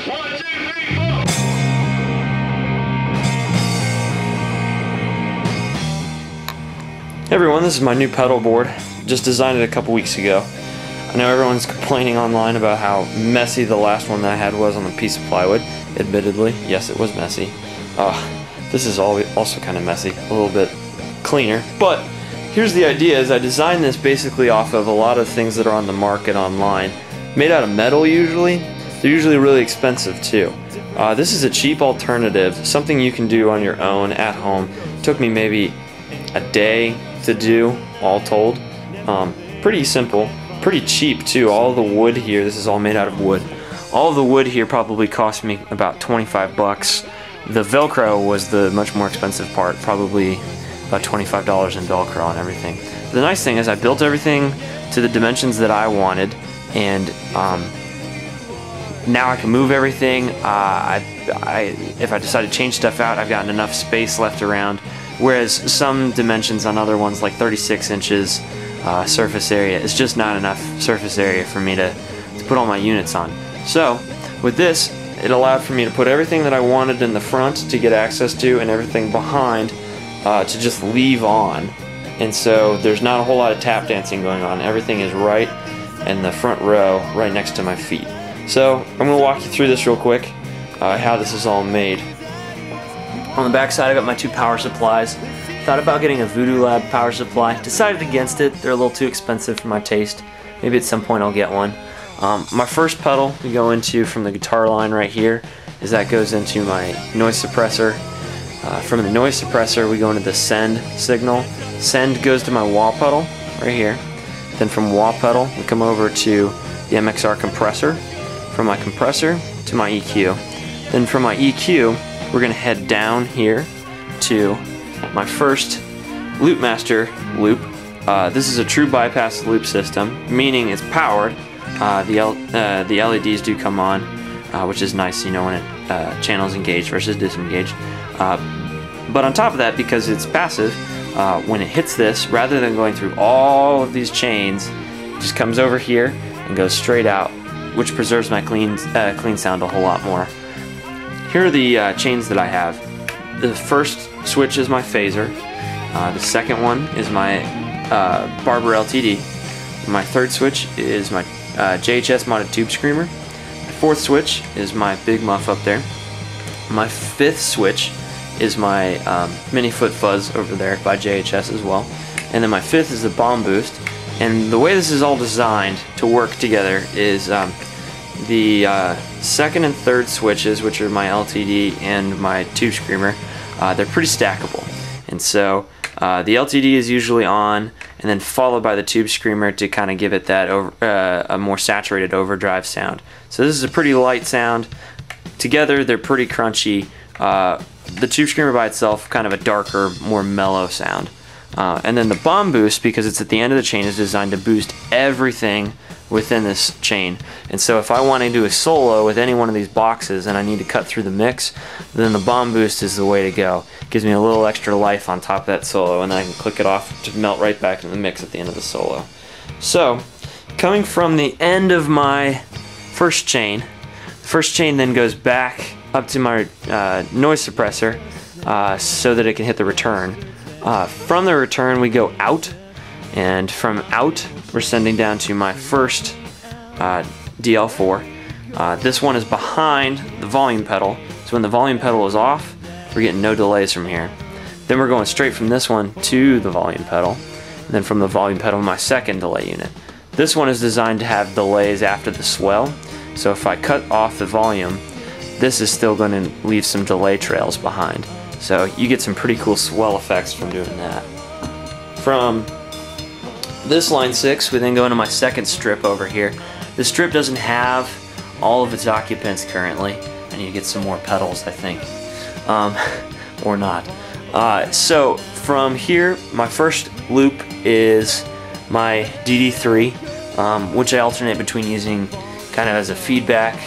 1, 2, 3, 4. Hey everyone, this is my new pedal board. Just designed it a couple weeks ago. I know everyone's complaining online about how messy the last one that I had was on a piece of plywood. Admittedly, yes, it was messy. This is also kind of messy, a little bit cleaner. But here's the idea: is I designed this basically off of a lot of things that are on the market online, made out of metal usually. They're usually really expensive too. This is a cheap alternative, something you can do on your own at home. It took me maybe a day to do, all told. Pretty simple, pretty cheap too. All the wood here, this is all made out of wood. All of the wood here probably cost me about 25 bucks. The Velcro was the much more expensive part, probably about $25 in Velcro and everything. The nice thing is I built everything to the dimensions that I wanted, and now I can move everything. If I decide to change stuff out, I've gotten enough space left around. Whereas some dimensions on other ones, like 36 inches surface area, is just not enough surface area for me to put all my units on. So with this, it allowed for me to put everything that I wanted in the front to get access to, and everything behind to just leave on. And so there's not a whole lot of tap dancing going on. Everything is right in the front row, right next to my feet. So I'm going to walk you through this real quick, how this is all made. On the back side, I got my two power supplies. Thought about getting a Voodoo Lab power supply. Decided against it. They're a little too expensive for my taste. Maybe at some point I'll get one. My first pedal we go into from the guitar line right here, is that goes into my noise suppressor. From the noise suppressor we go into the send signal. Send goes to my wah pedal right here. Then from wah pedal we come over to the MXR compressor. From my compressor to my EQ. Then from my EQ we're going to head down here to my first Loopmaster loop. This is a true bypass loop system, meaning it's powered. The LEDs do come on, which is nice, you know, when it channels engaged versus disengaged. But on top of that, because it's passive, when it hits this, rather than going through all of these chains, it just comes over here and goes straight out, which preserves my clean sound a whole lot more. Here are the chains that I have. The first switch is my phaser. The second one is my Barber LTD. My third switch is my JHS modded tube screamer. My fourth switch is my big muff up there. My fifth switch is my mini foot fuzz over there by JHS as well. And then my fifth is the bomb boost. And the way this is all designed to work together is the second and third switches, which are my LTD and my tube screamer, they're pretty stackable. And so the LTD is usually on, and then followed by the tube screamer to kind of give it that a more saturated overdrive sound. So this is a pretty light sound. Together they're pretty crunchy. The tube screamer by itself, kind of a darker, more mellow sound. And then the bomb boost, because it's at the end of the chain, is designed to boost everything within this chain. And so if I want to do a solo with any one of these boxes and I need to cut through the mix, then the bomb boost is the way to go. It gives me a little extra life on top of that solo, and then I can click it off to melt right back in the mix at the end of the solo. So coming from the end of my first chain, the first chain then goes back up to my noise suppressor so that it can hit the return. From the return we go out, and from out we're sending down to my first DL4. This one is behind the volume pedal, so when the volume pedal is off, we're getting no delays from here. Then we're going straight from this one to the volume pedal, and then from the volume pedal my second delay unit. This one is designed to have delays after the swell, so if I cut off the volume, this is still going to leave some delay trails behind. So you get some pretty cool swell effects from doing that. From this line 6, we then go into my second strip over here. This strip doesn't have all of its occupants currently. I need to get some more pedals, I think. Or not. So from here, my first loop is my DD3, which I alternate between using kind of as a feedback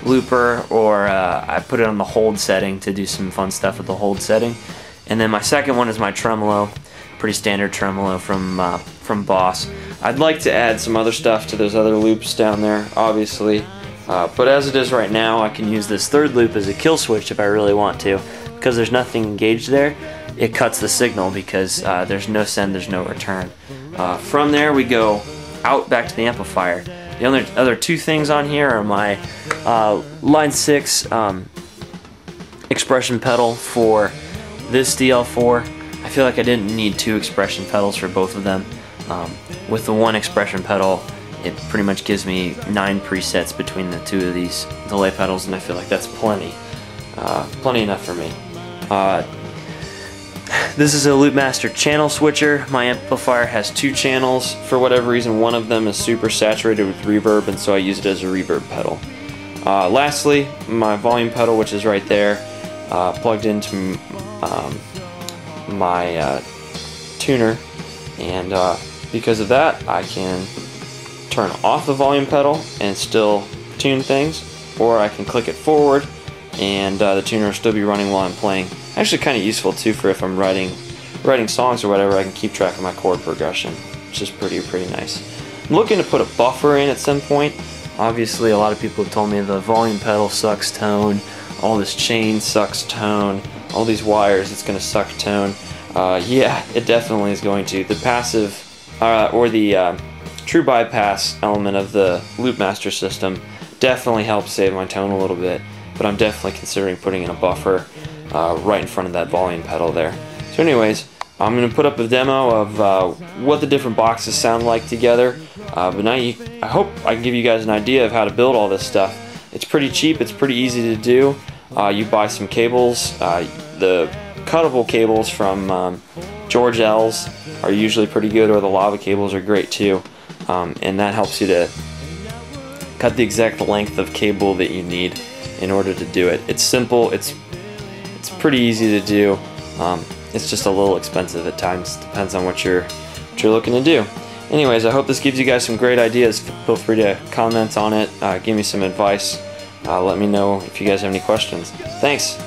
looper, or I put it on the hold setting to do some fun stuff with the hold setting. And then my second one is my tremolo, pretty standard tremolo from Boss. I'd like to add some other stuff to those other loops down there, obviously, But as it is right now, I can use this third loop as a kill switch if I really want to. Because there's nothing engaged there, it cuts the signal because there's no send, there's no return. From there we go out back to the amplifier. The other two things on here are my line 6 expression pedal for this DL4. I feel like I didn't need 2 expression pedals for both of them. With the one expression pedal, it pretty much gives me 9 presets between the 2 of these delay pedals, and I feel like that's plenty. Plenty enough for me. This is a Loopmaster channel switcher. My amplifier has 2 channels. For whatever reason, one of them is super saturated with reverb, and so I use it as a reverb pedal. Lastly, my volume pedal, which is right there, plugged into my tuner, and because of that, I can turn off the volume pedal and still tune things, or I can click it forward and the tuner will still be running while I'm playing. Actually kind of useful too for if I'm writing songs or whatever, I can keep track of my chord progression, which is pretty nice. I'm looking to put a buffer in at some point. Obviously a lot of people have told me the volume pedal sucks tone, all this chain sucks tone, all these wires, it's going to suck tone. Yeah, it definitely is going to. The passive, or the true bypass element of the Loopmaster system definitely helps save my tone a little bit, but I'm definitely considering putting in a buffer right in front of that volume pedal there. So anyways, I'm going to put up a demo of what the different boxes sound like together, but now I hope I can give you guys an idea of how to build all this stuff. It's pretty cheap, it's pretty easy to do. You buy some cables, the cuttable cables from George L's are usually pretty good, or the lava cables are great too, and that helps you to cut the exact length of cable that you need in order to do it. It's simple, it's pretty easy to do, it's just a little expensive at times, depends on what you're looking to do. Anyways, I hope this gives you guys some great ideas. Feel free to comment on it, give me some advice, let me know if you guys have any questions. Thanks!